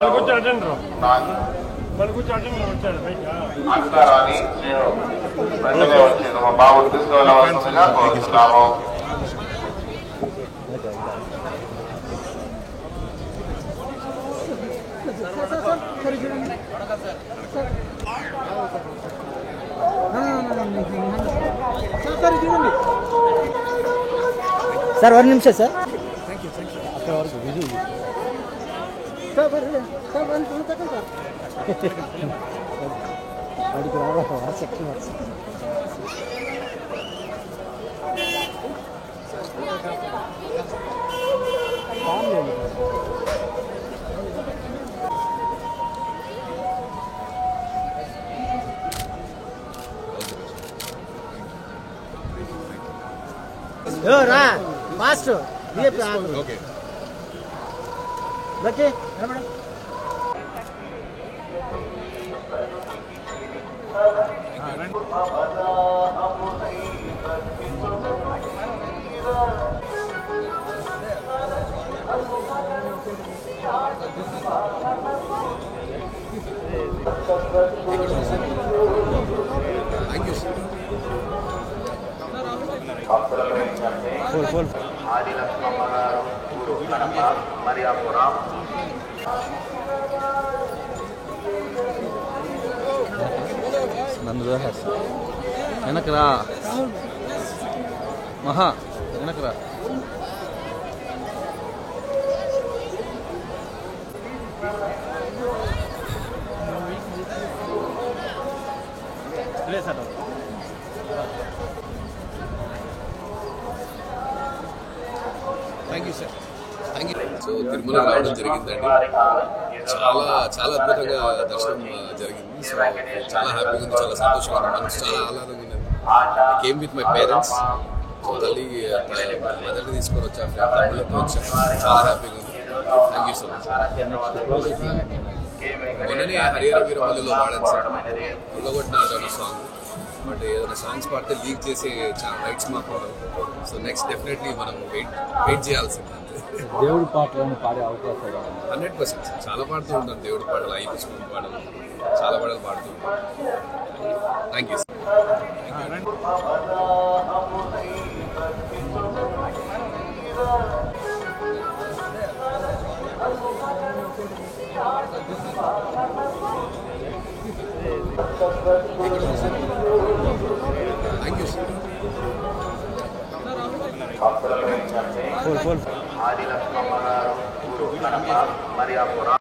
అక్షరాన్ని నేను వెంటనే వచ్చేది మా బాబు తీసుకువెళ్ళవలసిందిగా కోరుతున్నాము. సార్ 1 నిమిషం సార్. అక్కడ వరకు విజు అడిగి రావా సెక్షన్ రా ఫాస్ట్ ఓకే ఓకే ఆది లక్ష్మమ్మ గారు ఊరు కడప మరియాపురం. నన్ను వెనకరా మహా వెనకరా. Thank you sir. Thank you. So Tirumala రావడం జరిగిందండి. చాలా అద్భుతంగా దర్శనం జరిగింది. సో చాలా హ్యాపీగా ఉంది, చాలా సంతోషంగా ఉంది, మనసు చాలా ఆహ్లాదంగా ఉన్నది. Came with my parents. So తల్లి మదర్ని తీసుకొని వచ్చాను, తమ్ముళ్ళతో వచ్చాను, చాలా హ్యాపీగా ఉంది. Thank you so much. మొన్ననే హరిహర వీరమల్లిలో పాడాను సార్, ఉల్లగొట్టిన సాంగ్. బట్ ఏదైనా సాంగ్స్ పాడితే లీక్ చేసే రైట్స్ మాకు ఉండవు. సో నెక్స్ట్ డెఫినెట్లీ మనం వెయిట్ చేయాల్సింది. దేవుడి పాటలను పాడే అవకాశం 100%. చాలా పాడుతూ ఉంటాను దేవుడి పాటలు, ఐపీఎస్ఎం పాటలు, చాలా పాటలు పాడుతూ ఉంటాను. Thank you sir. Thank you sir. ఆది లక్ష్మమ్మ గారు ఊరు కడప మరియాపురం.